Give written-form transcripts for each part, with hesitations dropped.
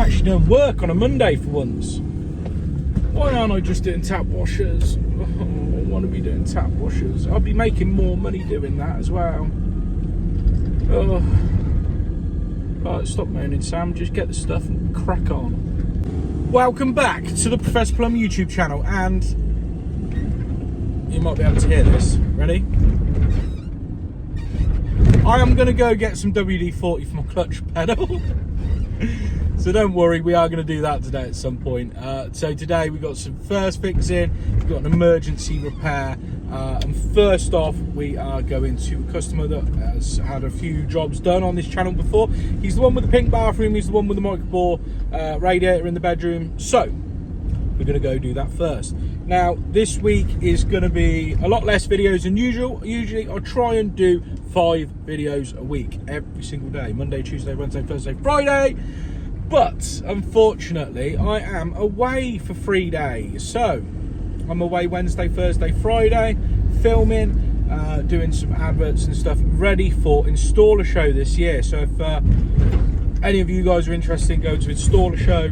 actually doing work on a Monday for once. Why aren't I just doing tap washers? Oh, I want to be doing tap washers. I'll be making more money doing that as well. Oh. Right, stop moaning, Sam. Just get the stuff and crack on. Welcome back to the Professor Plumb YouTube channel, and you might be able to hear this. Ready? I am going to go get some WD-40 for my clutch pedal. So don't worry, we are going to do that today at some point. So today we've got some first fix in, we've got an emergency repair, and first off we are going to a customer that has had a few jobs done on this channel before. He's the one with the pink bathroom, he's the one with the micro radiator in the bedroom, so we're going to go do that first. Now this week is going to be a lot less videos than usual. Usually I try and do 5 videos a week every single day, Monday, Tuesday, Wednesday, Thursday, Friday. But unfortunately I am away for 3 days, so I'm away Wednesday, Thursday, Friday, filming, doing some adverts and stuff, ready for Installer Show this year. So if any of you guys are interested in going to Installer Show,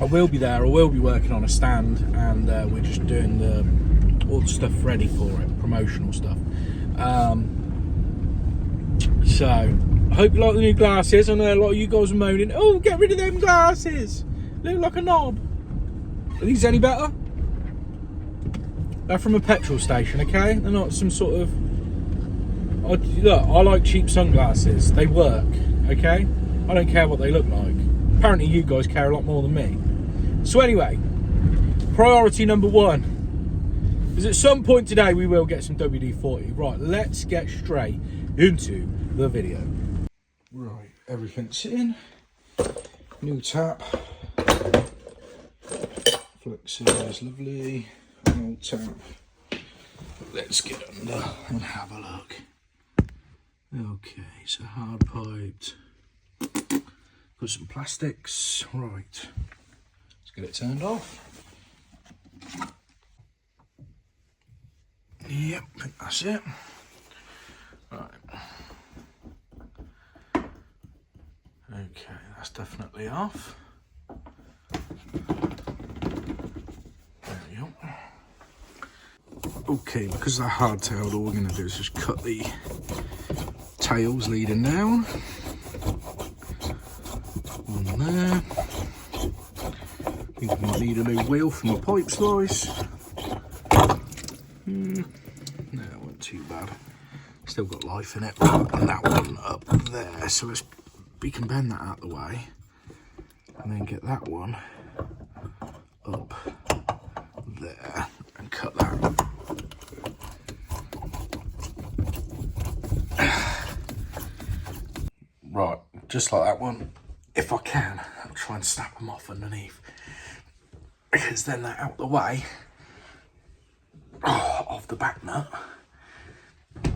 I will be there. I will be working on a stand, and we're just doing all the stuff ready for it, promotional stuff. So I hope you like the new glasses. I know a lot of you guys are moaning, oh, get rid of them glasses, look like a knob. Are these any better? They're from a petrol station, okay? They're not some sort of... Look, I like cheap sunglasses. They work, okay? I don't care what they look like. Apparently you guys care a lot more than me. So anyway, priority number 1 is at some point today we will get some WD-40. Right, let's get straight into the video. Right, everything's in. New tap. Flex is lovely. Old tap. Let's get under and have a look. Okay, so hard piped. Got some plastics. Right, let's get it turned off. Yep, I think that's it. Right. Okay, that's definitely off. There we go. Okay, because they're hard-tailed, all we're going to do is just cut the tails leading down. On there. I think I might need a new wheel for my pipe slice. No, that wasn't too bad. Still got life in it. And that one up there, so we can bend that out of the way and then get that one up there and cut that. Right, just like that one. If I can, I'll try and snap them off underneath, because then they're out the way of the back nut.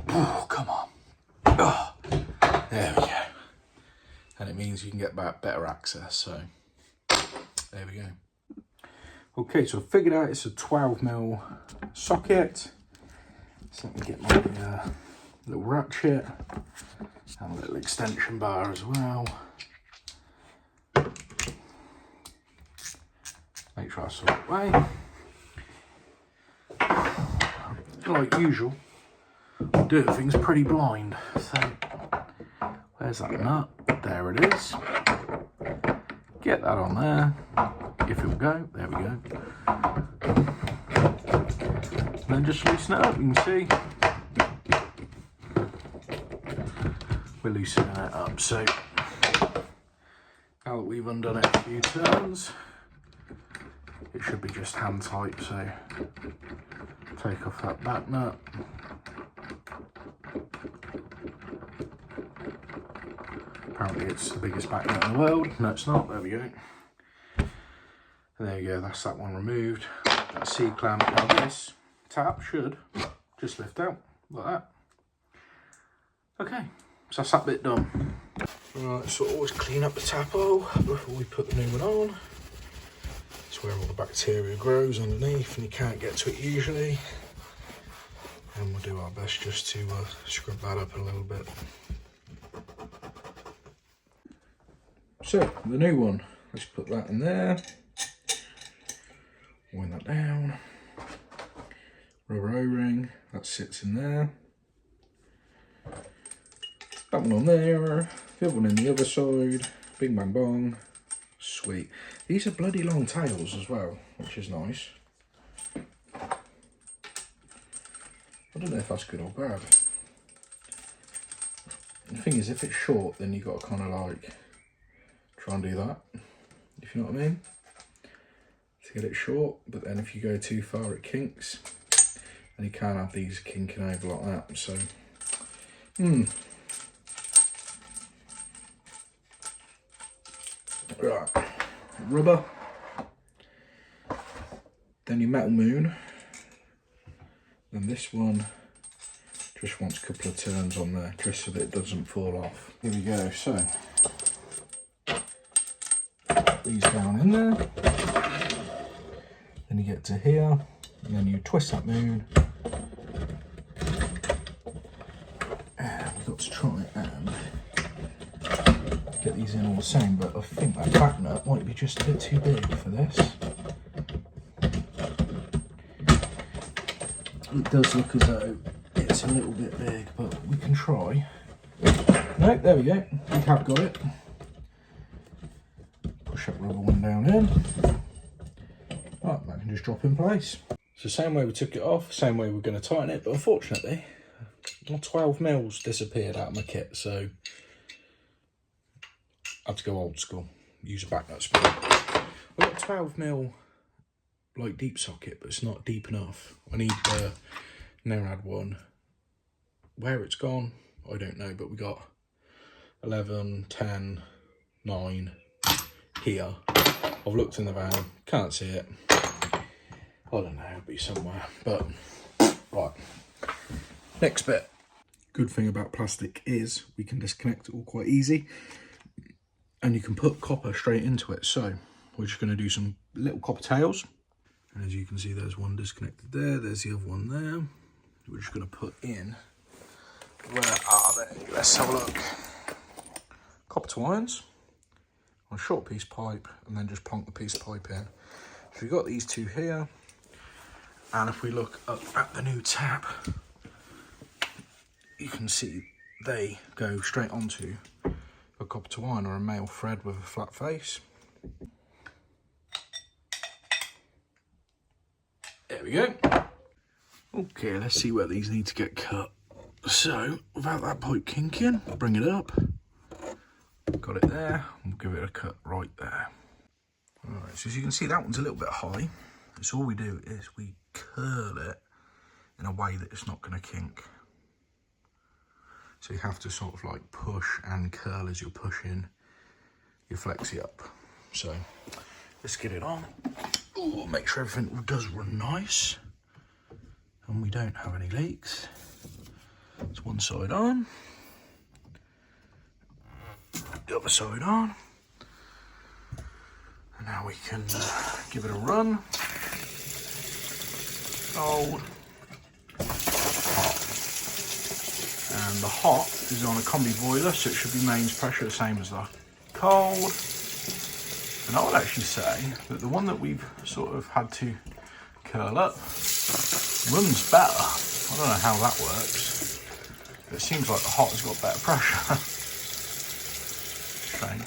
Oh, come on. Oh, there we go. And it means you can get better access, so there we go. Okay, so I figured out it's a 12mm socket. So let me get my little ratchet and a little extension bar as well. Make sure I saw it way. Like usual, I'm doing things pretty blind. So where's that nut? There it is. Get that on there. If it'll go, there we go. And then just loosen it up. You can see we're loosening it up. So now that we've undone it a few turns, it should be just hand tight. So take off that back nut. Apparently it's the biggest back nut in the world. No, it's not. There we go. And there you go, that's that one removed. That C-clamp. Now this tap should just lift out like that. Okay, so that's that bit done. Right, so always clean up the tap hole before we put the new one on. It's where all the bacteria grows underneath and you can't get to it usually. And we'll do our best just to scrub that up a little bit. So the new one, let's put that in there, wind that down, rubber O-ring, that sits in there, that one on there, the other one in the other side, bing bang bong, sweet. These are bloody long tails as well, which is nice. I don't know if that's good or bad. The thing is, if it's short, then you've got to kind of like try and do that, if you know what I mean, to get it short. But then if you go too far, it kinks, and you can't have these kinking over like that. So, right, rubber, then your metal moon, then this one just wants a couple of turns on there, just so that it doesn't fall off. Here we go. So these down in there, then you get to here, and then you twist that moon, and we've got to try and get these in all the same, but I think that back nut might be just a bit too big for this. It does look as though it's a little bit big, but we can try. No, there we go, we have got it. Push that rubber one down in. Right, that can just drop in place. So same way we took it off, same way we're going to tighten it, but unfortunately my 12 mils disappeared out of my kit, so I had to go old school, use a back nut spring. I've got 12 mil like deep socket, but it's not deep enough. I need the Nerad one. Where it's gone, I don't know, but we got 11, 10, 9 here. I've looked in the van, can't see it. I don't know, it'll be somewhere, but right. Next bit. Good thing about plastic is we can disconnect it all quite easy, and you can put copper straight into it. So we're just going to do some little copper tails. And as you can see, there's one disconnected there, there's the other one there. We're just going to put in, where are they? Let's have a look. Copper twines on a short piece of pipe, and then just plonk the piece of pipe in. So we've got these two here, and if we look up at the new tap, you can see they go straight onto a copper twine or a male thread with a flat face. There we go. Okay, let's see where these need to get cut. So, without that pipe kinking, bring it up. Got it there. We'll give it a cut right there. Alright, so as you can see, that one's a little bit high. So all we do is we curl it in a way that it's not going to kink. So you have to sort of like push and curl as you're pushing your flexi up. So let's get it on. Ooh, make sure everything does run nice and we don't have any leaks. It's one side on, the other side on, and now we can give it a run. Cold, hot, and the hot is on a combi boiler, so it should be mains pressure, the same as the cold. And I would actually say that the one that we've sort of had to curl up runs better. I don't know how that works. It seems like the hot has got better pressure. Strange.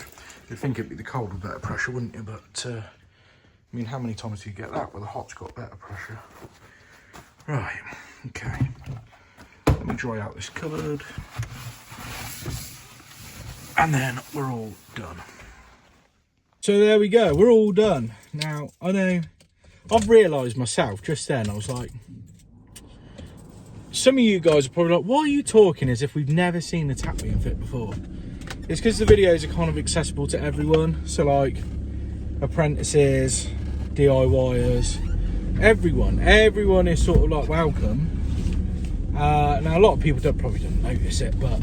You'd think it'd be the cold with better pressure, wouldn't you? But I mean, how many times do you get that where the hot's got better pressure? Right, okay. Let me dry out this cupboard. And then we're all done. So there we go, we're all done. Now, I know, I've realised myself just then, I was like, some of you guys are probably like, why are you talking as if we've never seen the tap being fit before? It's because the videos are kind of accessible to everyone. So like, apprentices, DIYers, everyone is sort of like welcome. Now a lot of people probably don't notice it, but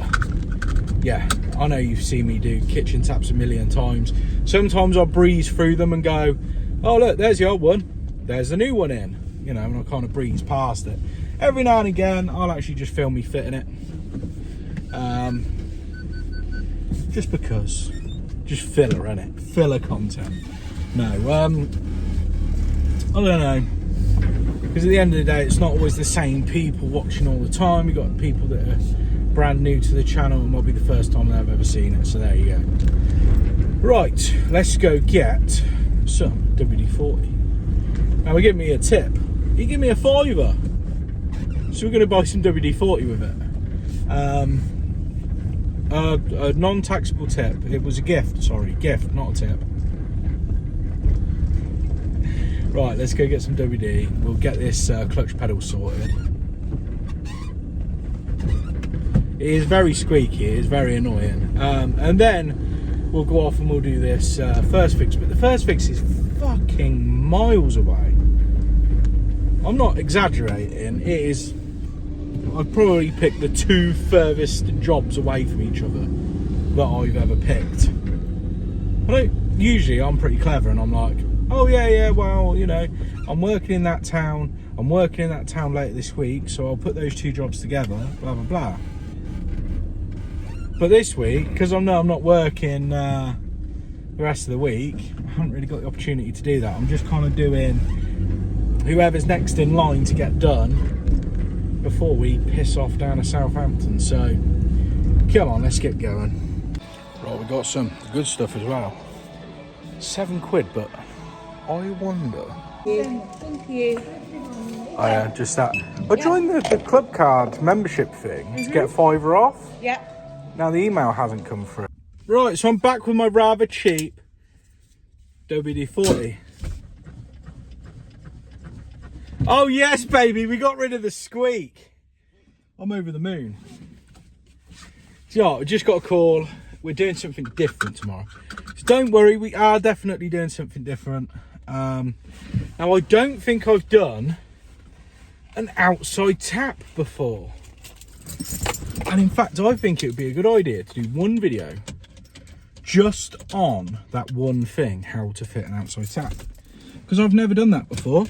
yeah, I know you've seen me do kitchen taps a million times. Sometimes I'll breeze through them and go, oh look, there's the old one, there's the new one in, you know, and I kind of breeze past it. Every now and again, I'll actually just film me fitting it. Just because Just filler, innit? Filler content. No, I don't know. Because at the end of the day, it's not always the same people watching all the time. You've got people that are brand new to the channel and might be the first time they've ever seen it. So there you go. Right, let's go get some WD-40. Now, we give me a tip. He gave me a £5. So we're going to buy some WD-40 with it. A non-taxable tip. It was a gift, sorry, gift, not a tip. Right, let's go get some WD. We'll get this clutch pedal sorted. It is very squeaky, it is very annoying. And then we'll go off and we'll do this first fix. But the first fix is fucking miles away. I'm not exaggerating, it is... I'd probably pick the 2 furthest jobs away from each other that I've ever picked. Usually I'm pretty clever and I'm like, oh yeah, well, you know, I'm working in that town later this week, so I'll put those 2 jobs together, blah, blah, blah. But this week, because I know I'm not working the rest of the week, I haven't really got the opportunity to do that. I'm just kind of doing whoever's next in line to get done before we piss off down to Southampton. So come on, let's get going. Right, we got some good stuff as well. £7, but I wonder. Thank you. I just that. I joined the club card membership thing to get £5 off. Yeah. Now the email hasn't come through. Right, so I'm back with my rather cheap WD-40. Oh yes, baby, we got rid of the squeak. I'm over the moon. So yeah, I just got a call. We're doing something different tomorrow. So don't worry, we are definitely doing something different. Now I don't think I've done an outside tap before. And in fact, I think it would be a good idea to do one video just on that one thing, how to fit an outside tap. Because I've never done that before.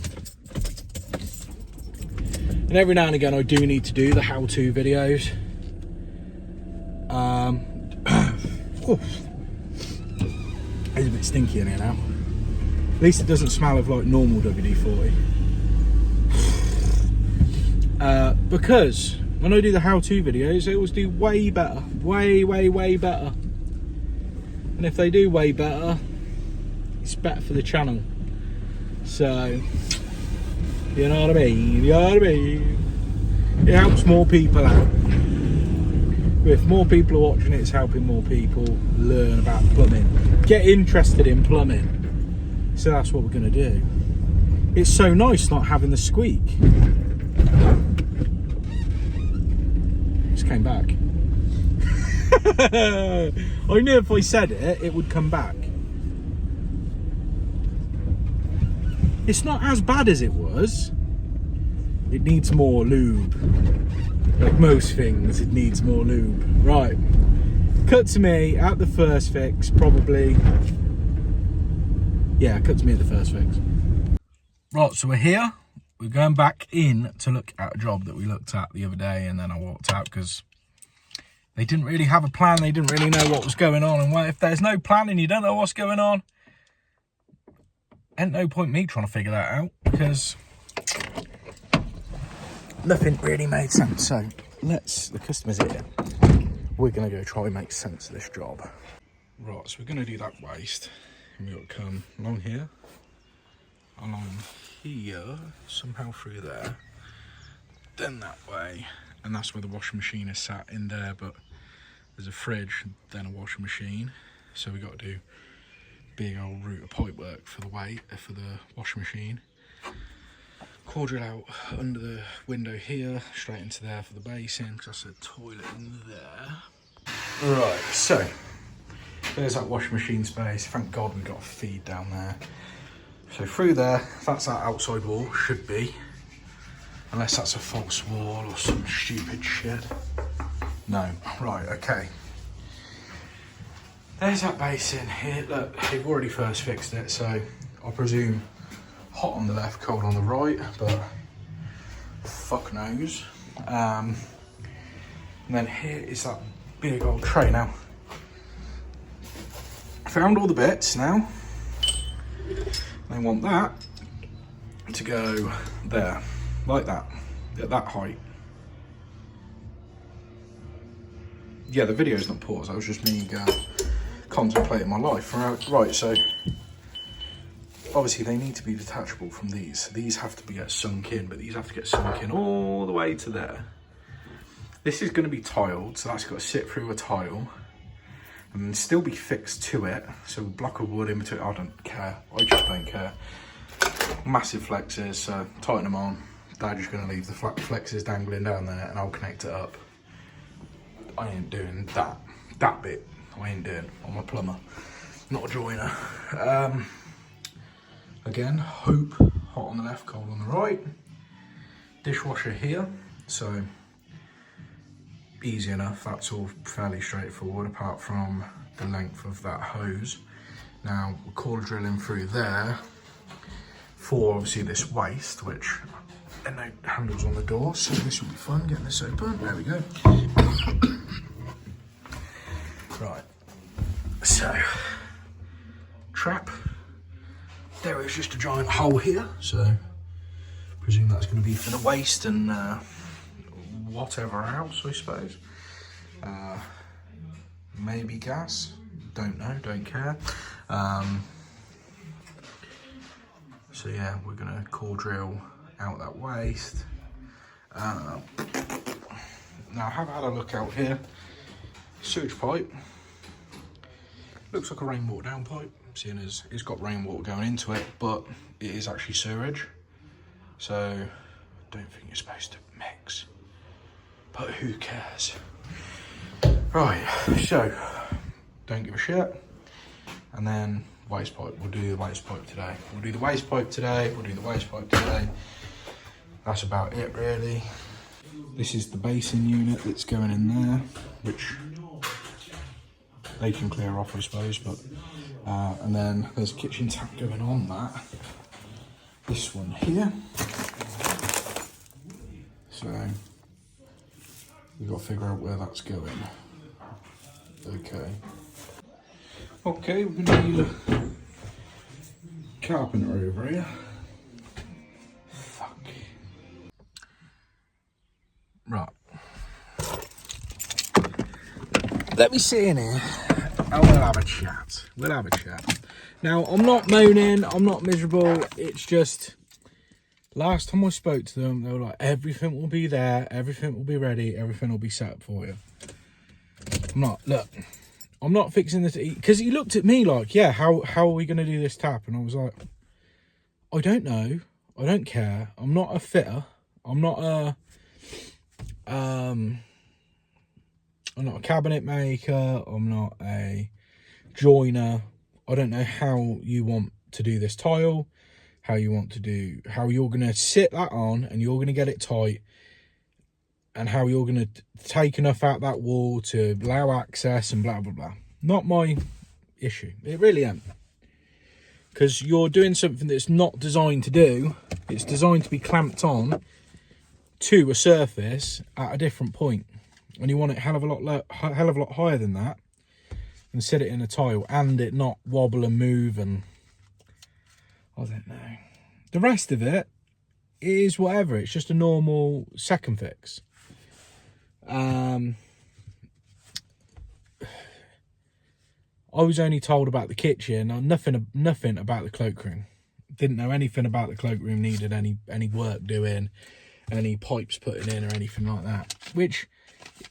And every now and again, I do need to do the how-to videos. It's a bit stinky in here now. At least it doesn't smell of like normal WD-40. Because when I do the how-to videos, they always do way better. Way better. And if they do way better, it's better for the channel. So... you know what I mean? You know what I mean? It helps more people out. If more people are watching it, it's helping more people learn about plumbing. Get interested in plumbing. So that's what we're going to do. It's so nice not having the squeak. Just came back. I knew if I said it, it would come back. It's not as bad as it was. It needs more lube. Like most things, it needs more lube. Right. Cut to me at the first fix, probably. Yeah, cut to me at the first fix. Right, so we're here. We're going back in to look at a job that we looked at the other day, and then I walked out because they didn't really have a plan. They didn't really know what was going on. And if there's no plan and you don't know what's going on, ain't no point me trying to figure that out because nothing really made sense. So the customer's here. We're going to go try and make sense of this job. Right, so we're going to do that waste. And we've got to come along here, somehow through there, then that way. And that's where the washing machine is sat in there, but there's a fridge, then a washing machine. So we've got to do big old route of pipe work for the washing machine. Cordial out under the window here, straight into there for the basin, because that's a toilet in there. Right, so there's that washing machine space. Thank God we got a feed down there. So through there, that's our outside wall, should be. Unless that's a false wall or some stupid shit. No, right, okay. There's that basin here. Look, they've already first fixed it, so I presume hot on the left, cold on the right, but fuck knows. And then here is that big old tray. Now, found all the bits now. I want that to go there, like that, at that height. Yeah, the video's not paused, that was just me contemplating my life. Right, so obviously they need to be detachable from these. These have to get sunk in, but these have to get sunk in all the way to there. This is going to be tiled, so that's got to sit through a tile and then still be fixed to it. So a block of wood in between. I don't care. I just don't care. Massive flexes, so tighten them on. Dad's just going to leave the flexes dangling down there and I'll connect it up. I ain't doing that bit. I ain't doing. I'm a plumber, not a joiner. Again, hope, hot on the left, cold on the right. Dishwasher here, so easy enough. That's all fairly straightforward, apart from the length of that hose. Now, we're core drilling through there for obviously this waste, which there are no handles on the door, so this will be fun getting this open. There we go. Right, so trap. There is just a giant hole here, so presume that's going to be for the waste and whatever else, I suppose. Maybe gas, don't know, don't care. So yeah, we're going to core drill out that waste. Now I have had a look out here. Sewage pipe. Looks like a rainwater down pipe, seeing as it's got rainwater going into it, but it is actually sewage. So I don't think it's supposed to mix, but who cares? Right, so don't give a shit. And then waste pipe, we'll do the waste pipe today. We'll do the waste pipe today, we'll do the waste pipe today. That's about it really. This is the basin unit that's going in there, which they can clear off, I suppose, but and then there's a kitchen tap going on that. This one here. So we've got to figure out where that's going. Okay, we're gonna need a carpenter over here. Fuck. Right. Let me sit in here and we'll have a chat. We'll have a chat. Now, I'm not moaning, I'm not miserable. It's just, last time I spoke to them, they were like, everything will be there, everything will be ready, everything will be set up for you. I'm not fixing this, because he looked at me like, yeah, how are we going to do this tap? And I was like, I don't know, I don't care. I'm not a fitter, I'm not a cabinet maker, I'm not a joiner. I don't know how you want to do this tile, how you're going to sit that on and you're going to get it tight, and how you're going to take enough out that wall to allow access and blah, blah, blah. Not my issue. It really ain't. Because you're doing something that's not designed to do. It's designed to be clamped on to a surface at a different point. And you want it hell of a lot higher than that, and set it in a tile and it not wobble and move, and I don't know. The rest of it is whatever. It's just a normal second fix. I was only told about the kitchen, nothing about the cloakroom. Didn't know anything about the cloakroom needed any work doing, any pipes putting in or anything like that. Which,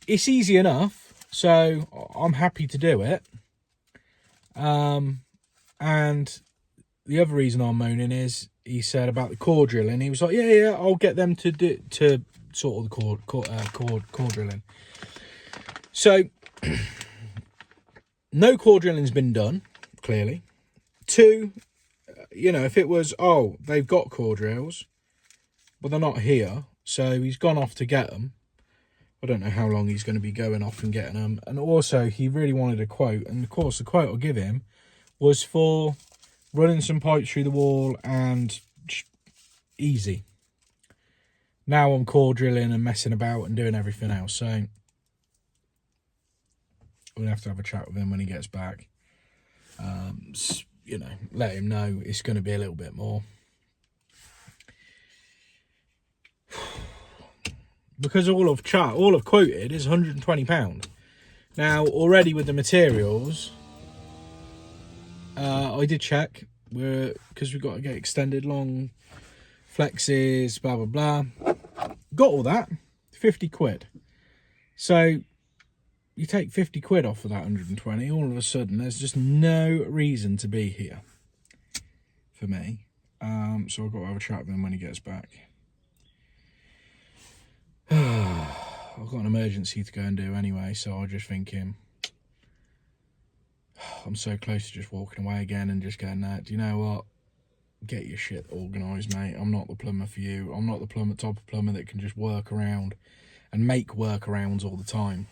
it's easy enough, so I'm happy to do it. And the other reason I'm moaning is, he said about the core drilling. He was like, yeah, I'll get them to sort of the core drilling. So, no core drilling's been done, clearly. Two, if it was, they've got core drills, but they're not here, so he's gone off to get them. I don't know how long he's going to be going off and getting them. And also, he really wanted a quote. And of course, the quote I'll give him was for running some pipes through the wall and easy. Now I'm core drilling and messing about and doing everything else. So we'll have to have a chat with him when he gets back. You know, let him know it's going to be a little bit more. Because all I've quoted is £120. Now, already with the materials, I did check, because we've got to get extended long flexes, blah, blah, blah. Got all that, 50 quid. So, you take 50 quid off of that 120, all of a sudden, there's just no reason to be here for me. So I've got to have a chat with him when he gets back. I've got an emergency to go and do anyway, so I'm just thinking, I'm so close to just walking away again and just going, nah, do you know what? Get your shit organised, mate. I'm not the plumber for you. I'm not the type of plumber that can just work around and make workarounds all the time.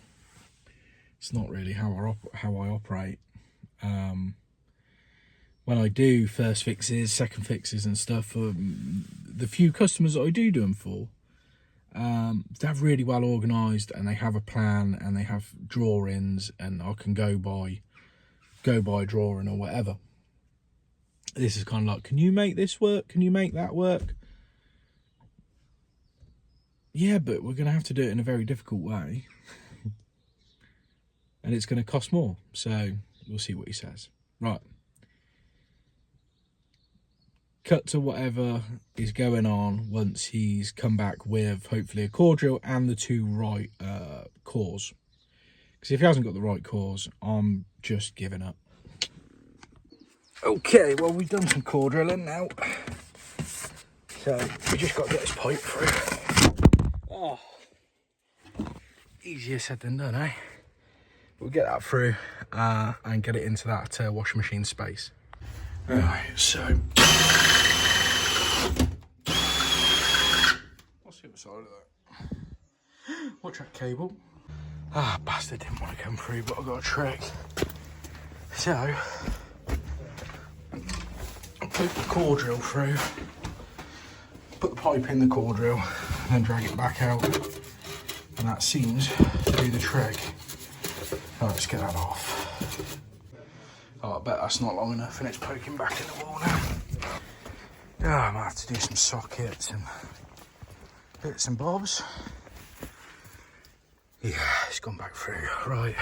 It's not really how I operate. When I do first fixes, second fixes and stuff, for the few customers that I do them for, they're really well organised and they have a plan and they have drawings, and I can go by drawing or whatever. This is kind of like, can you make this work? Can you make that work? Yeah, but we're going to have to do it in a very difficult way. And it's going to cost more. So we'll see what he says. Right. Cut to whatever is going on once he's come back with hopefully a core drill and the two right cores. Because if he hasn't got the right cores, I'm just giving up. Okay, well, we've done some core drilling now. So we just got to get this pipe through. Oh, easier said than done, eh? We'll get that through and get it into that washing machine space. Right, so what's the other side of that? Watch that cable. Ah, bastard didn't want to come through, but I got a trick. So I'll put the core drill through, put the pipe in the core drill, and then drag it back out, and that seems to do the trick. Right, let's get that off. Oh, I bet that's not long enough and it's poking back in the wall now. Oh, I might have to do some sockets and bits and bobs. Yeah, it's gone back through. Right,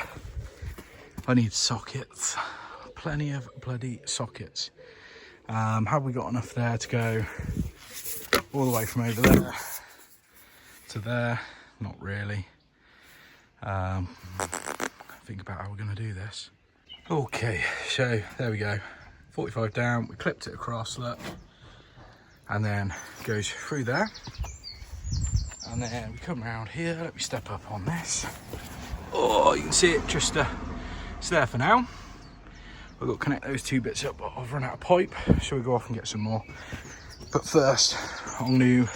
I need sockets. Plenty of bloody sockets. Have we got enough there to go all the way from over there to there? Not really. Think about how we're going to do this. Okay, so there we go. 45 down, we clipped it across, look, and then goes through there. And then we come around here. Let me step up on this. Oh, you can see it just it's there for now. We've got to connect those two bits up, but I've run out of pipe, so we go off and get some more. But first, I'll do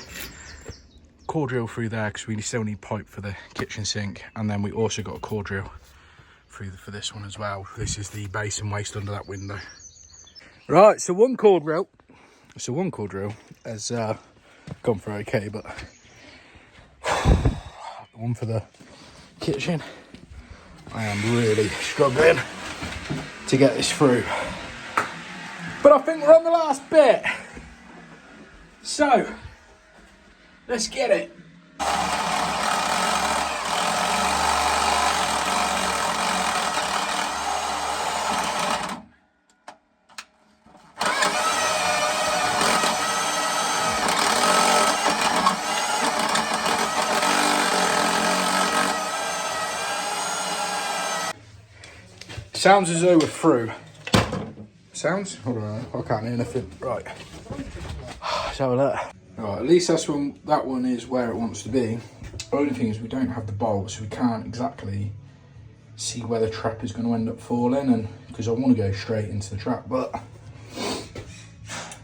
core drill through there because we still need pipe for the kitchen sink, and then we also got a core drill through for this one as well. This is the basin waste under that window. Right, so one core drill has gone through okay, but the one for the kitchen, I am really struggling to get this through. But I think we're on the last bit. So, let's get it. Sounds as though we're through. Sounds? Hold on, I can't hear anything. Right. So look. Right, at least that one is where it wants to be. The only thing is we don't have the bolts, so we can't exactly see where the trap is going to end up falling, and because I want to go straight into the trap, but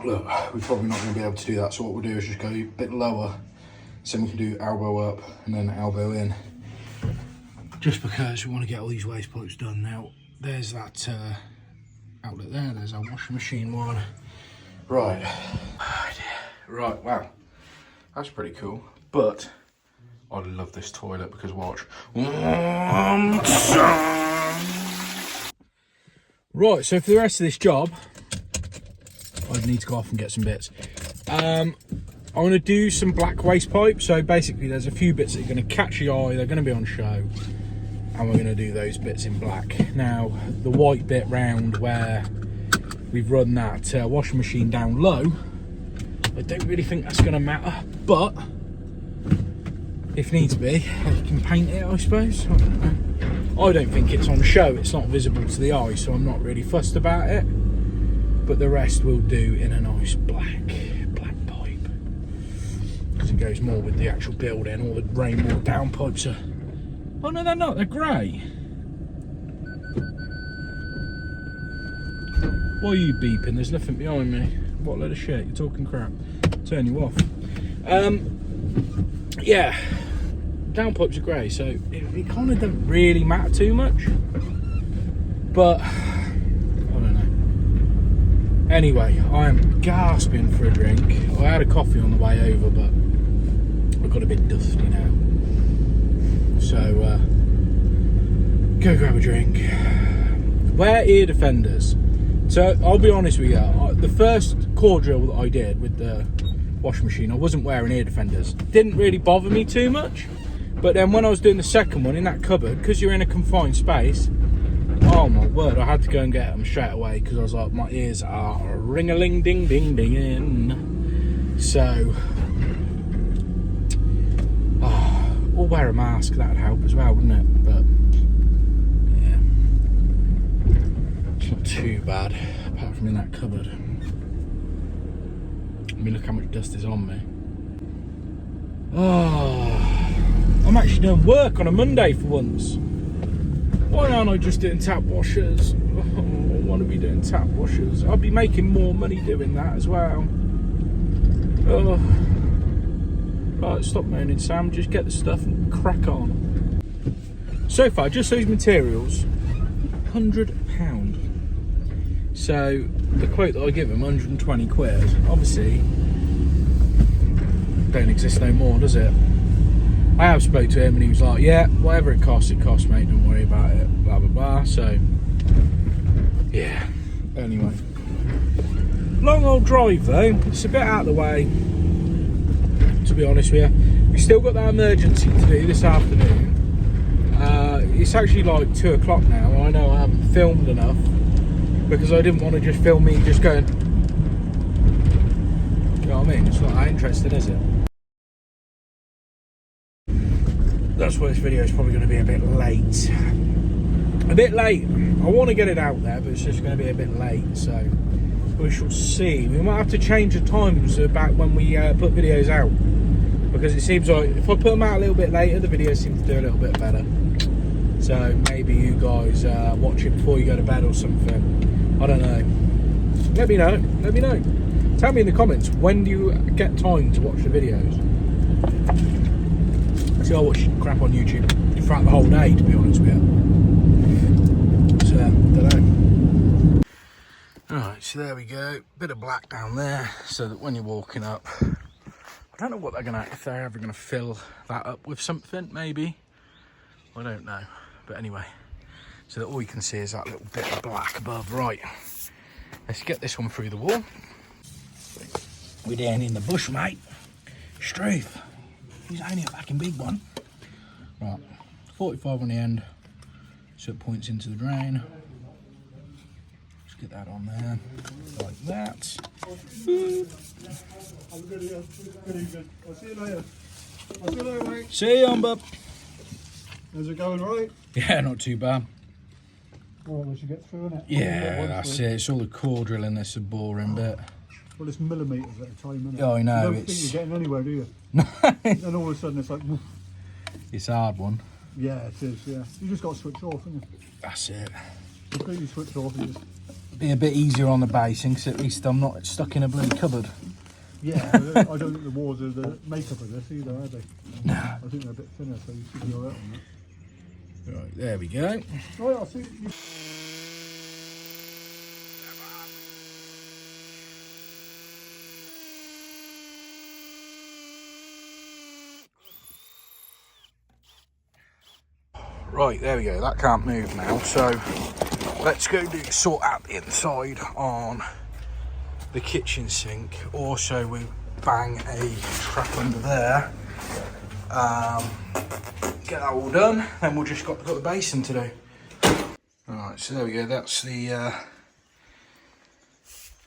look, we're probably not going to be able to do that. So what we'll do is just go a bit lower, so we can do elbow up and then elbow in, just because we want to get all these waste pipes done. Now there's that outlet there, there's our washing machine one. Right. Right, wow. That's pretty cool. But I love this toilet because watch. Right, so for the rest of this job, I need to go off and get some bits. I'm going to do some black waste pipe. So basically there's a few bits that are going to catch the eye, they're going to be on show, and we're going to do those bits in black. Now, the white bit round where we've run that washing machine down low, I don't really think that's going to matter, but if needs be, I can paint it, I suppose. I don't know. I don't think it's on show, it's not visible to the eye, so I'm not really fussed about it. But the rest we'll do in a nice black pipe, because it goes more with the actual building. All the rainwater downpipes are... Oh no, they're not, they're grey. Why are you beeping? There's nothing behind me. What a load of shit, you're talking crap. Turn you off. Yeah, downpipes are grey, so it kind of doesn't really matter too much. But anyway, I am gasping for a drink. I had a coffee on the way over, but I got a bit dusty now. So, go grab a drink. Wear ear defenders. So, I'll be honest with you, the first core drill that I did with the washing machine, I wasn't wearing ear defenders. Didn't really bother me too much. But then when I was doing the second one in that cupboard, because you're in a confined space, oh my word, I had to go and get them straight away, because I was like, my ears are ring-a-ling-ding-ding-ding. So, or wear a mask, that'd help as well, wouldn't it? But, yeah, it's not too bad, apart from in that cupboard. I mean, look how much dust is on me. Oh, I'm actually doing work on a Monday for once. Why aren't I just doing tap washers? Oh, I want to be doing tap washers. I'll be making more money doing that as well. Oh. Right, stop moaning, Sam. Just get the stuff and crack on. So far, just those materials, £100. So the quote that I give him, 120 quid, obviously don't exist no more, does it? I have spoke to him and he was like, yeah, whatever it costs, mate, don't worry about it, blah blah blah. So yeah, anyway, long old drive though, it's a bit out of the way, to be honest with you. We still got that emergency to do this afternoon. It's actually like 2 o'clock now. I know I haven't filmed enough because I didn't want to just film me just going, you know what I mean? It's not that interesting, is it? That's why this video is probably going to be a bit late. A bit late. I want to get it out there, but it's just going to be a bit late, so we shall see. We might have to change the times about when we put videos out, because it seems like if I put them out a little bit later, the videos seem to do a little bit better. So maybe you guys watch it before you go to bed or something. I don't know. Let me know. Let me know. Tell me in the comments, when do you get time to watch the videos? See, I watch crap on YouTube throughout the whole day, to be honest with you. So, don't know. Alright, so there we go. Bit of black down there, so that when you're walking up, I don't know what they're gonna, if they're ever gonna fill that up with something, maybe. I don't know. But anyway, so that all you can see is that little bit of black above. Right, let's get this one through the wall. We're down in the bush, mate. Struth. He's only a fucking big one. Right, 45 on the end, so it points into the drain. Just get that on there, like that. Have a good evening. I'll see you later. I'll see you later, mate. See you, bub. How's it going, right? Yeah, not too bad. Well, we should get through, innit? Yeah, that's it. It's all the core drilling that's a boring bit. Well, it's millimetres at a time, isn't it? Yeah, I know. You don't think you're getting anywhere, do you? No. Then all of a sudden it's like, woof. It's a hard one. Yeah, it is, yeah. You just got to switch off, haven't you? That's it. Completely switch off, you just... Be a bit easier on the basing, because at least I'm not stuck in a bloody cupboard. Yeah, I don't think the walls are the makeup of this either, are they? No. I think they're a bit thinner, so you should be alright on that. Right, there we go. Right, I'll see you. Right, there we go. That can't move now, so let's go sort out the inside on the kitchen sink. Also, we bang a trap under there. Get that all done, then we'll just got the basin to do. Alright, so there we go, that's the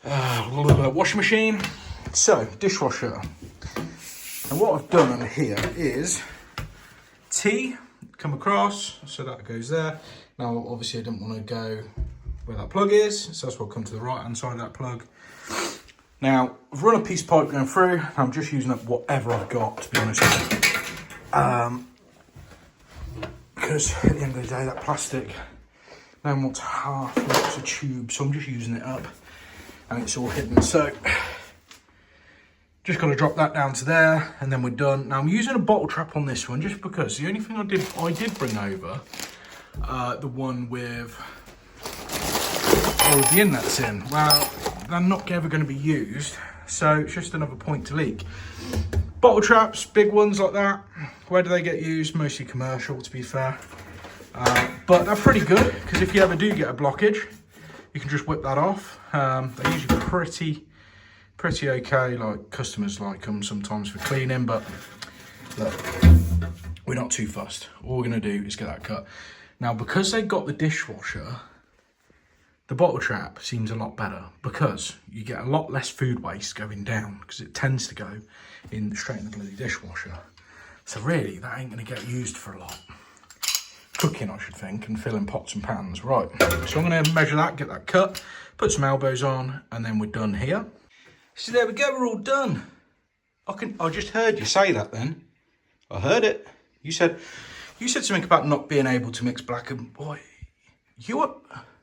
washing machine. So, dishwasher. And what I've done on here is T come across, so that goes there. Now, obviously, I didn't want to go where that plug is, so that's why I'll come to the right hand side of that plug. Now, I've run a piece of pipe going through. I'm just using up whatever I've got, to be honest with you. Because at the end of the day, that plastic no one wants half lots of tube, so I'm just using it up, and it's all hidden. So, just got to drop that down to there, and then we're done. Now, I'm using a bottle trap on this one, just because the only thing I did bring over, the one with all of the inlets in. Well, they're not ever going to be used, so it's just another point to leak. Bottle traps, big ones like that, where do they get used? Mostly commercial, to be fair. But they're pretty good, because if you ever do get a blockage, you can just whip that off. They're usually pretty okay. Like, customers like them sometimes for cleaning, but look, we're not too fussed. All we're going to do is get that cut. Now, because they got the dishwasher, the bottle trap seems a lot better, because you get a lot less food waste going down, because it tends to go in straight in the bloody dishwasher. So really, that ain't going to get used for a lot. Cooking, I should think, and filling pots and pans. Right, so I'm going to measure that, get that cut, put some elbows on, and then we're done here. So there we go, we're all done. I just heard you say that then. I heard it. You said something about not being able to mix black and white.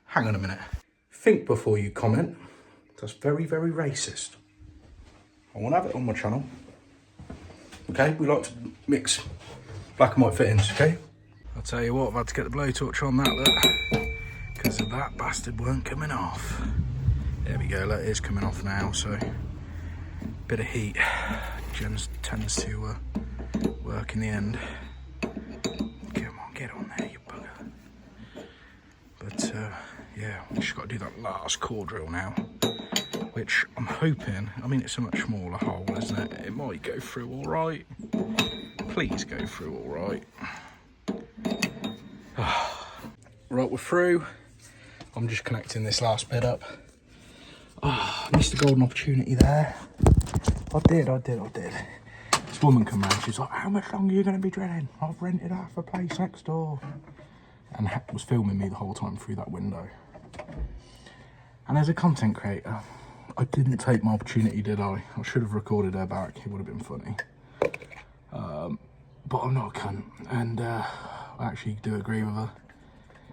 Hang on a minute. Think before you comment. That's very, very racist. I won't have it on my channel. Okay, we like to mix black and white fittings, okay? I'll tell you what, I've had to get the blowtorch on that, look. Because that bastard weren't coming off. There we go, look, it is coming off now, so bit of heat tends to work in the end. Come on, get on there, you bugger. But yeah, we just got to do that last core drill now, which I'm hoping, I mean, it's a much smaller hole, isn't it? It might go through all right. Please go through all right. Right, we're through. I'm just connecting this last bit up. I missed a golden opportunity there. I did. This woman come round, she's like, how much longer are you going to be drilling? I've rented half a place next door. And was filming me the whole time through that window. And as a content creator, I didn't take my opportunity, did I? I should have recorded her back, it would have been funny. But I'm not a cunt, and I actually do agree with her.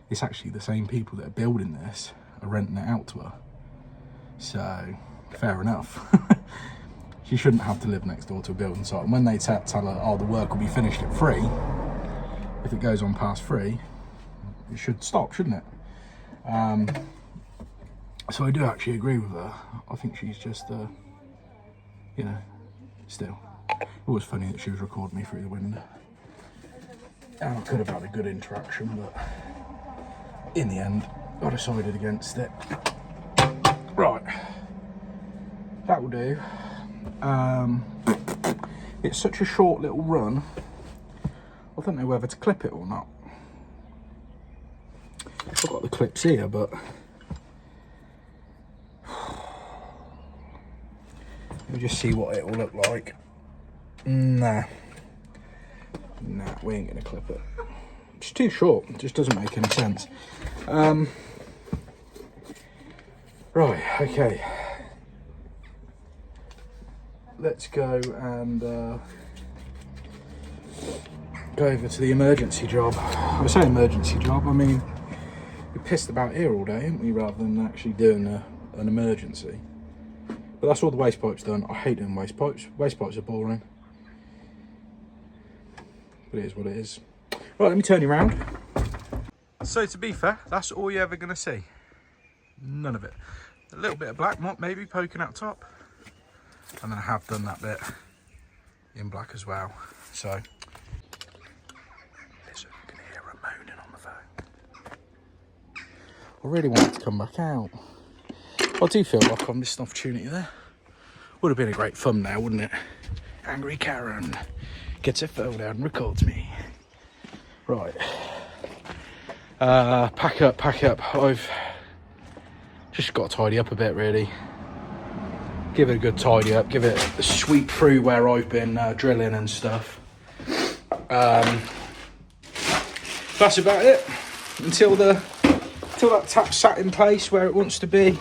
It's actually the same people that are building this are renting it out to her. So, fair enough. She shouldn't have to live next door to a building site. And when they tell her, oh, the work will be finished at 3, if it goes on past 3, it should stop, shouldn't it? So I do actually agree with her. I think she's just, you know, still. It was funny that she was recording me through the window. And I could have had a good interaction, but in the end, I decided against it. Right, that will do. It's such a short little run, I don't know whether to clip it or not. I've got the clips here, but let me just see what it will look like. Nah, we ain't gonna clip it. It's too short, it just doesn't make any sense. Right, okay. Let's go and go over to the emergency job. I say emergency job, I mean, we're pissed about here all day, aren't we, rather than actually doing an emergency. But that's all the waste pipes done. I hate doing waste pipes. Waste pipes are boring. But it is what it is. Right, let me turn you around. So to be fair, that's all you're ever going to see. None of it. A little bit of black maybe poking out top. And then I have done that bit in black as well. So, listen, you can hear her moaning on the phone. I really wanted to come back out. I do feel like I missed an opportunity there. Would have been a great thumbnail, wouldn't it? Angry Karen gets her phone out and records me. Right. Pack up. I've just got to tidy up a bit, really. Give it a good tidy up. Give it a sweep through where I've been drilling and stuff. That's about it. Until that tap's sat in place where it wants to be,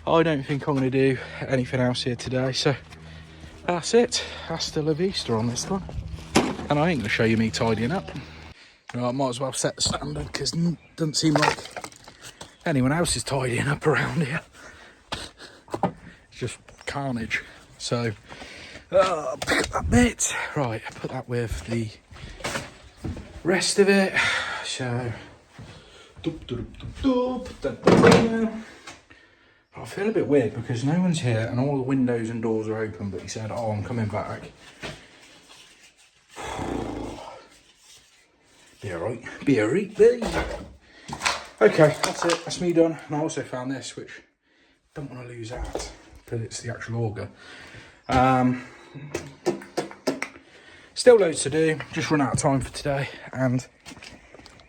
I don't think I'm going to do anything else here today. So that's it. Hasta la vista on this one. And I ain't going to show you me tidying up. Right, I might as well set the standard because it doesn't seem like anyone else is tidying up around here. It's just carnage. So pick up that bit. Right, put that with the rest of it. So I feel a bit weird because no one's here and all the windows and doors are open, but he said, oh, I'm coming back. Be alright, be. Okay, that's it, that's me done. And I also found this, which I don't want to lose out, because it's the actual auger. Still loads to do, just run out of time for today, and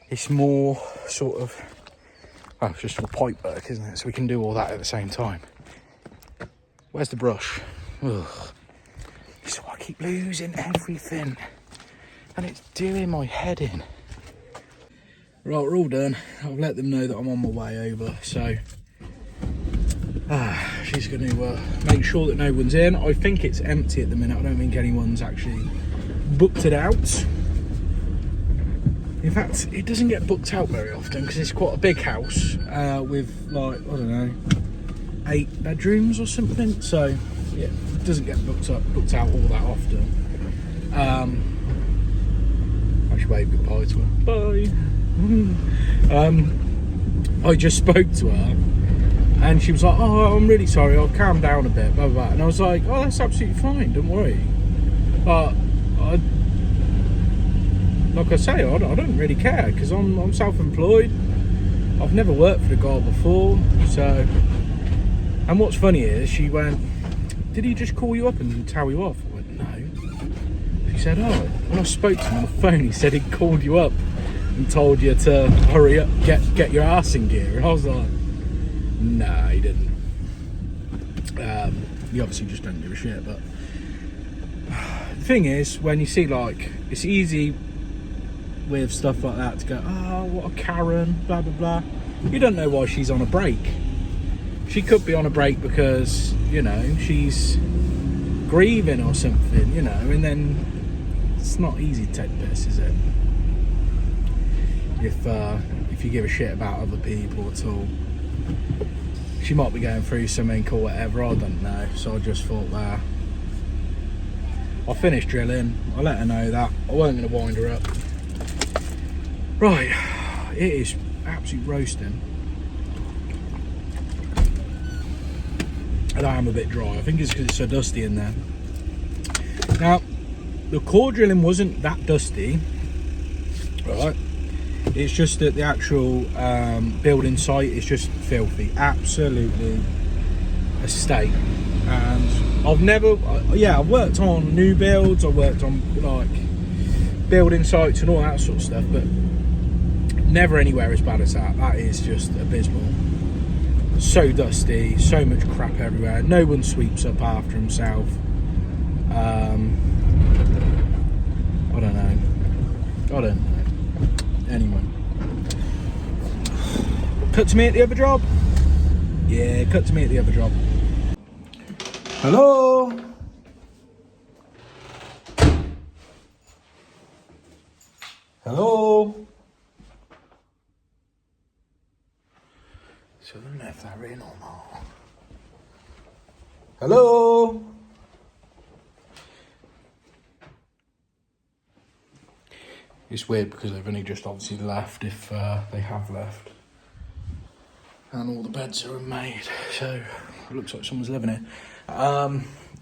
it's more sort of, well, it's just all pipe work, isn't it? So we can do all that at the same time. Where's the brush? Ugh. So I keep losing everything, and it's doing my head in. Right, we're all done. I've let them know that I'm on my way over, so she's going to make sure that no one's in. I think it's empty at the minute. I don't think anyone's actually booked it out. In fact, it doesn't get booked out very often because it's quite a big house with, like, I don't know, 8 bedrooms or something. So yeah, it doesn't get booked out all that often. I should wave goodbye to her. Bye. I just spoke to her and she was like, oh, I'm really sorry, I'll calm down a bit, blah, blah, blah. And I was like, oh, that's absolutely fine, don't worry. But like I say, I don't really care because I'm self-employed. I've never worked for the guy before, so. And what's funny is she went, did he just call you up and tell you off? I went, no. She said, oh, when I spoke to him on the phone, he said he'd called you up and told you to hurry up, get your ass in gear. And I was like, nah, he didn't. He obviously just don't give a shit. But the thing is, when you see, like, it's easy with stuff like that to go, oh, what a Karen, blah blah blah. You don't know why she's on a break. She could be on a break because, you know, she's grieving or something, you know, and then it's not easy to take the piss, is it? If you give a shit about other people at all. She might be going through something or whatever, I don't know. So I just thought, well, I finished drilling, I let her know that. I weren't going to wind her up. Right, it is absolutely roasting. And I am a bit dry. I think it's because it's so dusty in there. Now, the core drilling wasn't that dusty, right? It's just that the actual building site is just filthy, absolutely a state. And I've never, I've worked on new builds, I've worked on like building sites and all that sort of stuff, but never anywhere as bad as that. That is just abysmal. So dusty, so much crap everywhere. No one sweeps up after himself. I don't know. Anyway. Cut to me at the other job? Yeah, cut to me at the other job. Hello? Hello? So I don't know if they're in or not. Hello? It's weird because they've only just obviously left, if they have left. And all the beds are made, so it looks like someone's living here.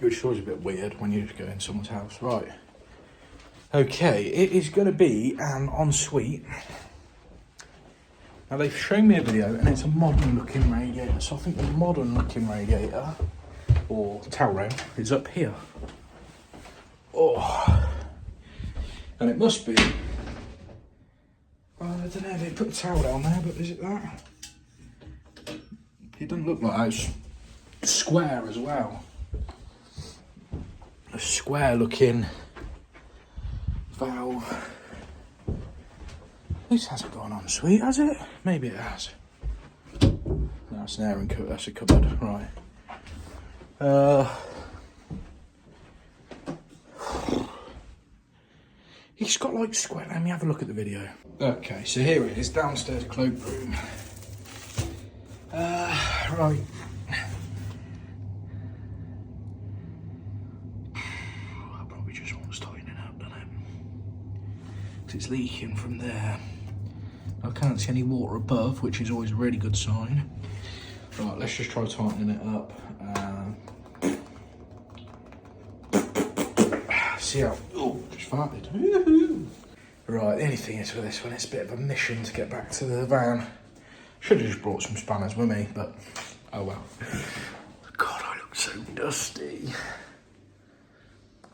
Which is always a bit weird when you just go in someone's house. Right. Okay, it is going to be an ensuite. Now they've shown me a video and it's a modern looking radiator, so I think the modern looking radiator, or towel rail, is up here. Oh, and it must be, I don't know, they put a towel down there, but is it that? It doesn't look like that. It's square as well. A square looking valve. This hasn't gone on sweet, has it? Maybe it has. No, it's an airing cupboard. That's a cupboard, right. He's got like square. Let me have a look at the video. Okay, so here it is, downstairs cloakroom. Right. That probably just wants tightening up, doesn't it? Because it's leaking from there. I can't see any water above, which is always a really good sign. Right, let's just try tightening it up. See how, oh, just farted. Woo-hoo. Right, the only thing is with this one, it's a bit of a mission to get back to the van. Should have just brought some spanners with me, but oh well. God, I look so dusty.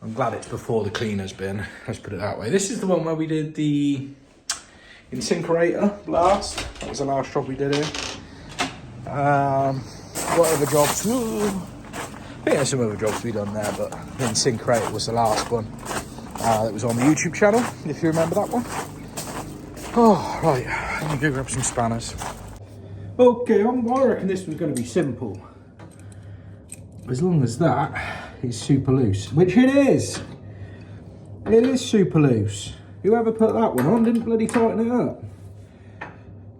I'm glad it's before the cleaner's bin, let's put it that way. This is the one where we did the incinerator blast. That was the last job we did here. What other jobs? I think there's some other jobs to be done there, but the incinerator was the last one. That was on the YouTube channel, if you remember that one. Oh, right, let me go grab some spanners. Okay, I reckon this was going to be simple. As long as that is super loose, which it is. It is super loose. Whoever put that one on didn't bloody tighten it up.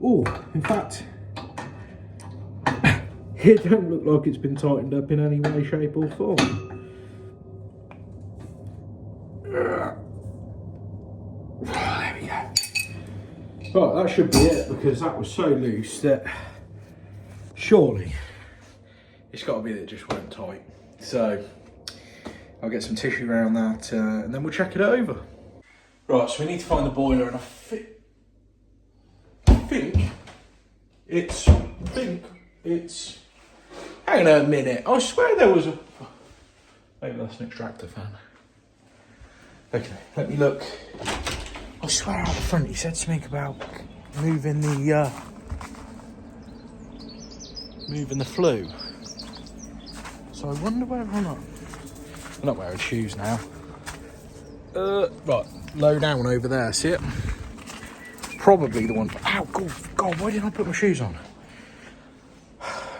Oh, in fact, it don't look like it's been tightened up in any way, shape or form. There we go. Right, that should be it, because that was so loose that surely it's got to be that it just went tight. So I'll get some tissue around that and then we'll check it over. Right, so we need to find the boiler, and I think it's, hang on a minute, I swear there was a, maybe that's an extractor fan. Okay, let me look. I swear out the front he said something about moving the flue. So I wonder whether or not, I'm not wearing shoes now. Right, low down over there, see it? Probably the one, ow, God, why didn't I put my shoes on?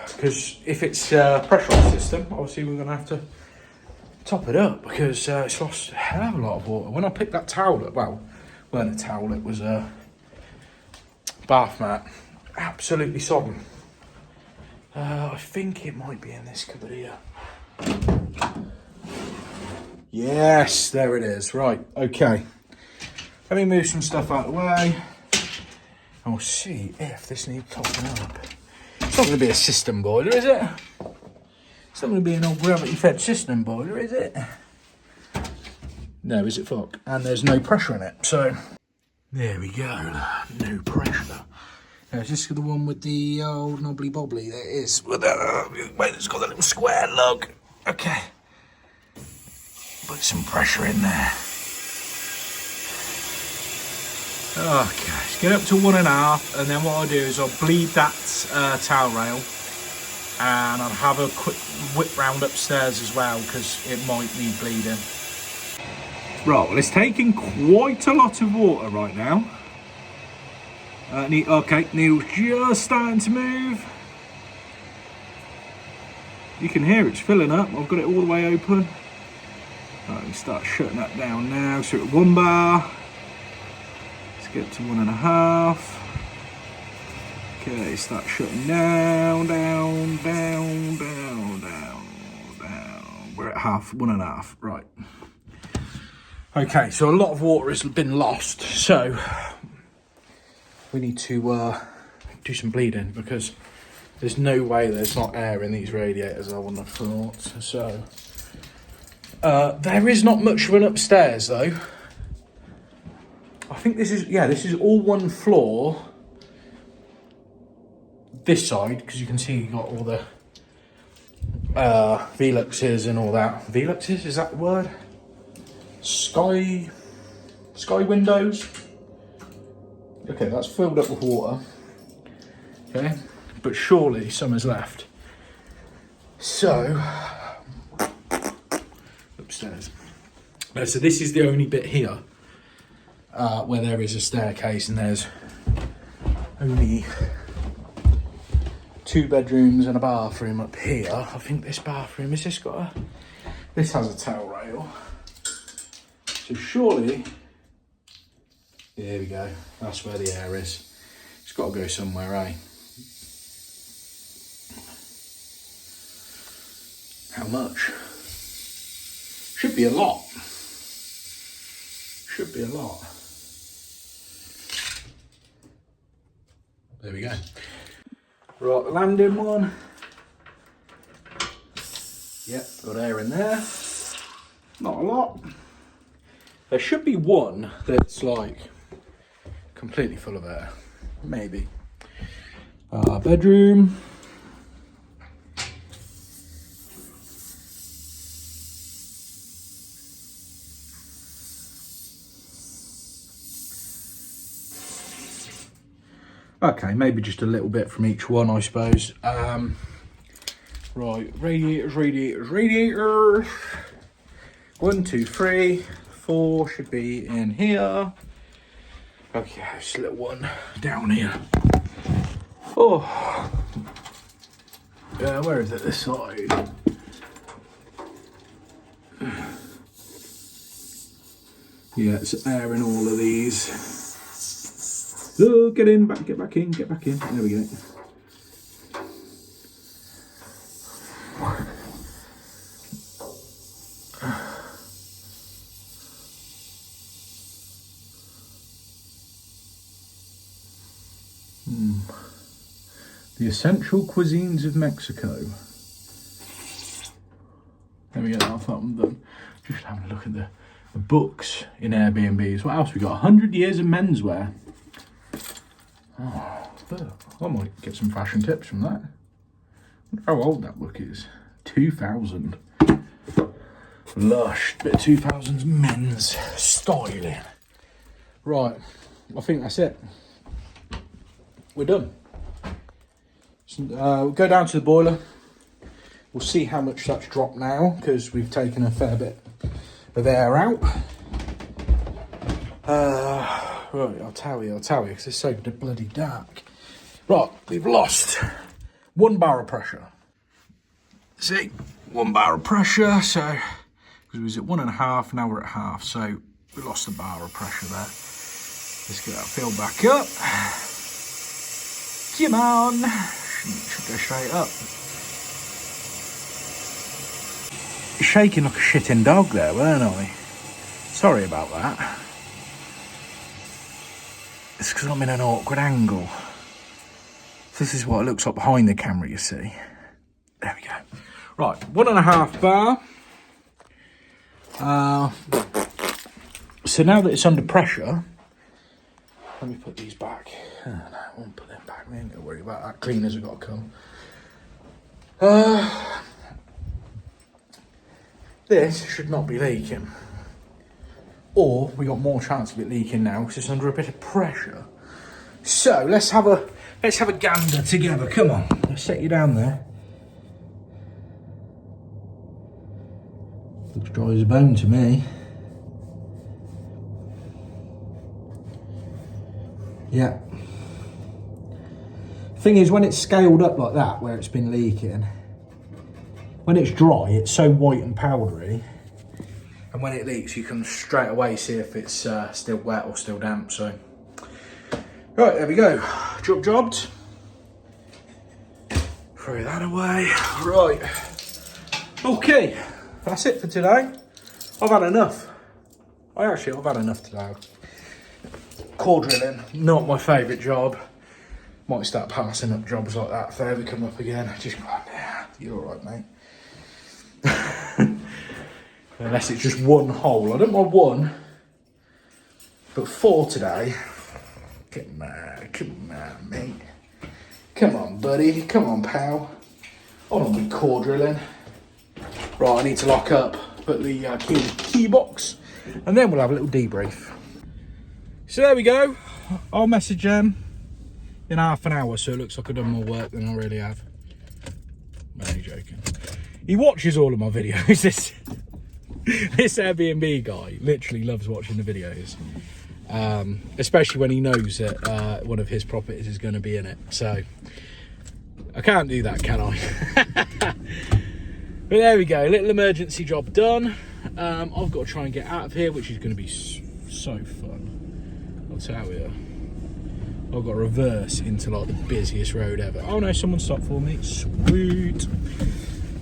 Because if it's a pressurised system, obviously we're gonna have to top it up, because it's lost a hell of a lot of water. When I picked that towel up, well, it wasn't a towel, it was a bath mat, absolutely sodden. I think it might be in this cupboard here. Yes, there it is. Right, okay. Let me move some stuff out of the way. And we'll see if this needs topping up. It's not going to be a system boiler, is it? It's not going to be an old gravity-fed system boiler, is it? No, is it, fuck? And there's no pressure in it, so... There we go, no pressure. Now, is this the one with the old knobbly bobbly? There it is. Wait, it's got a little square lug. Okay. Put some pressure in there. Okay, let's get up to 1.5, and then what I'll do is I'll bleed that towel rail, and I'll have a quick whip round upstairs as well, because it might need bleeding. Right, well, it's taking quite a lot of water right now. Okay, Neil's just starting to move. You can hear it's filling up. I've got it all the way open. Right, let me start shutting that down now. So at 1 bar. Let's get to 1.5. Okay, start shutting down. We're at 1.5. Right. Okay, so a lot of water has been lost. So we need to do some bleeding, because there's no way there's not air in these radiators, I wouldn't have thought. So there is not much of an upstairs though. I think this is, yeah, this is all one floor. this side, because you can see you got all the Veluxes and all that. Veluxes, is that the word? Sky windows. Okay, that's filled up with water. Okay, but surely summer's left. So, upstairs. So this is the only bit here where there is a staircase, and there's only 2 bedrooms and a bathroom up here. I think this bathroom, has this got a... This has a towel rail. So surely... There we go. That's where the air is. It's got to go somewhere, eh? How much? Should be a lot. Should be a lot. There we go. Right, the landing one. Yep, got air in there. Not a lot. There should be one that's like completely full of air. Maybe. Bedroom. Okay, maybe just a little bit from each one, I suppose. Right, radiators. 1, 2, 3, 4 should be in here. Okay, this little one down here. Oh, where is it? This side. Yeah, it's air in all of these. Oh, get in, get back in. There we go. The essential cuisines of Mexico. There we go, that's that one done. Just having a look at the books in Airbnbs. What else we got? 100 years of menswear. Oh, I might get some fashion tips from that. How old that book is. 2000. Lush. Bit of 2000s men's styling. Right, I think that's it. We're done. So, we'll go down to the boiler. We'll see how much that's dropped now, because we've taken a fair bit of air out. Right, I'll tell you, because it's so bloody dark. Right, we've lost 1 bar of pressure. See, 1 bar of pressure, so, because we was at 1.5, now we're at half, so we lost a bar of pressure there. Let's get that filled back up. Come on. Should go straight up. Shaking like a shitting dog there, weren't I? Sorry about that. It's because I'm in an awkward angle. This is what it looks like behind the camera, you see. There we go. Right, 1.5 bar. So now that it's under pressure, let me put these back. Oh, no, I won't put them back. We ain't gonna worry about that. Cleaners have got to come. This should not be leaking. Or we got more chance of it leaking now because it's under a bit of pressure. So let's have a gander together. Come on, let's set you down there. Looks dry as a bone to me. Yeah. Thing is, when it's scaled up like that, where it's been leaking, when it's dry, it's so white and powdery. And when it leaks, you can straight away see if it's still wet or still damp. So, right, there we go. Jobbed. Throw that away. Right. Okay, that's it for today. I've had enough. I've had enough today. Core drilling, not my favourite job. Might start passing up jobs like that if they ever come up again. Just go, nah, you're alright, mate. Unless it's just one hole. I don't mind one, but 4 today. Come on, mate. Come on, buddy. Come on, pal. Hold on with core drilling. Right, I need to lock up, put the key in the key box, and then we'll have a little debrief. So there we go. I'll message in half an hour, so it looks like I've done more work than I really have. I'm only joking. He watches all of my videos. This Airbnb guy literally loves watching the videos. Especially when he knows that one of his properties is going to be in it. So I can't do that, can I? But there we go, little emergency job done. I've got to try and get out of here, which is going to be so fun. I'll tell you. I've got to reverse into like the busiest road ever. Oh no, someone stopped for me. Sweet.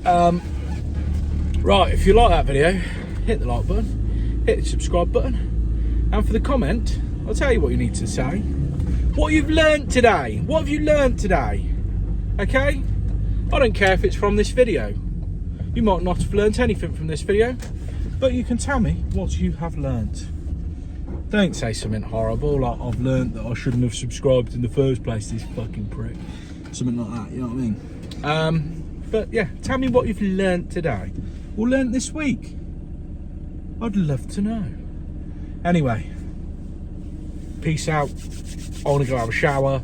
Right, if you like that video, hit the like button, hit the subscribe button, and for the comment, I'll tell you what you need to say. What you've learnt today. What have you learnt today? Okay? I don't care if it's from this video. You might not have learnt anything from this video, but you can tell me what you have learnt. Don't say something horrible like I've learnt that I shouldn't have subscribed in the first place, this fucking prick. Something like that, you know what I mean? But yeah, tell me what you've learnt today. Or learnt this week. I'd love to know. Anyway, peace out. I want to go have a shower.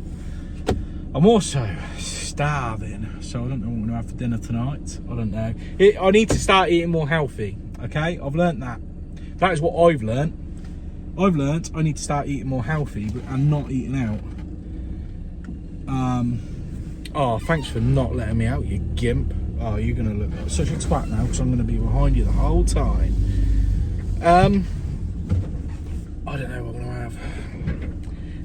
I'm also starving, so I don't know what I'm going to have for dinner tonight. I don't know. I need to start eating more healthy, okay? I've learnt that. That is what I've learnt. I've learnt I need to start eating more healthy and not eating out. Oh, thanks for not letting me out, you gimp. Oh, you're going to look like such a twat now because I'm going to be behind you the whole time. I don't know what I'm going to have.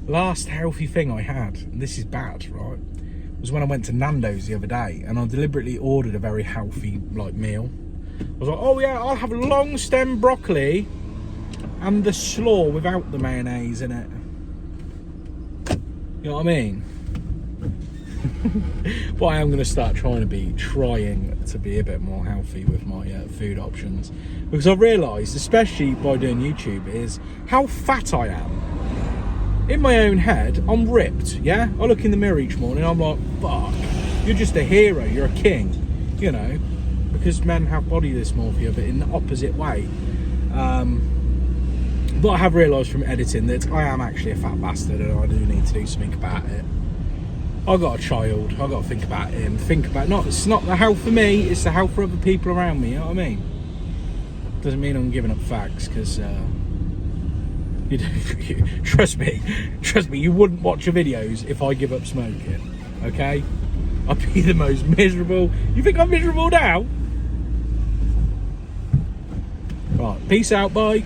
Last healthy thing I had, and this is bad, right, was when I went to Nando's the other day and I deliberately ordered a very healthy meal. I was like, oh yeah, I'll have long stem broccoli and the slaw without the mayonnaise in it. You know what I mean? But I am going to start trying to be a bit more healthy with my food options, because I've realised, especially by doing YouTube, is how fat I am. In my own head, I'm ripped, yeah? I look in the mirror each morning, I'm like, fuck, you're just a hero, you're a king, you know, because men have body dysmorphia, but in the opposite way. But I have realised from editing that I am actually a fat bastard and I do need to do something about it. I've got a child, I've got to think about him, it's not the health for me, it's the health for other people around me, you know what I mean? Doesn't mean I'm giving up facts, because trust me, you wouldn't watch your videos if I give up smoking, okay? I'd be the most miserable. You think I'm miserable now? Right, peace out, bye.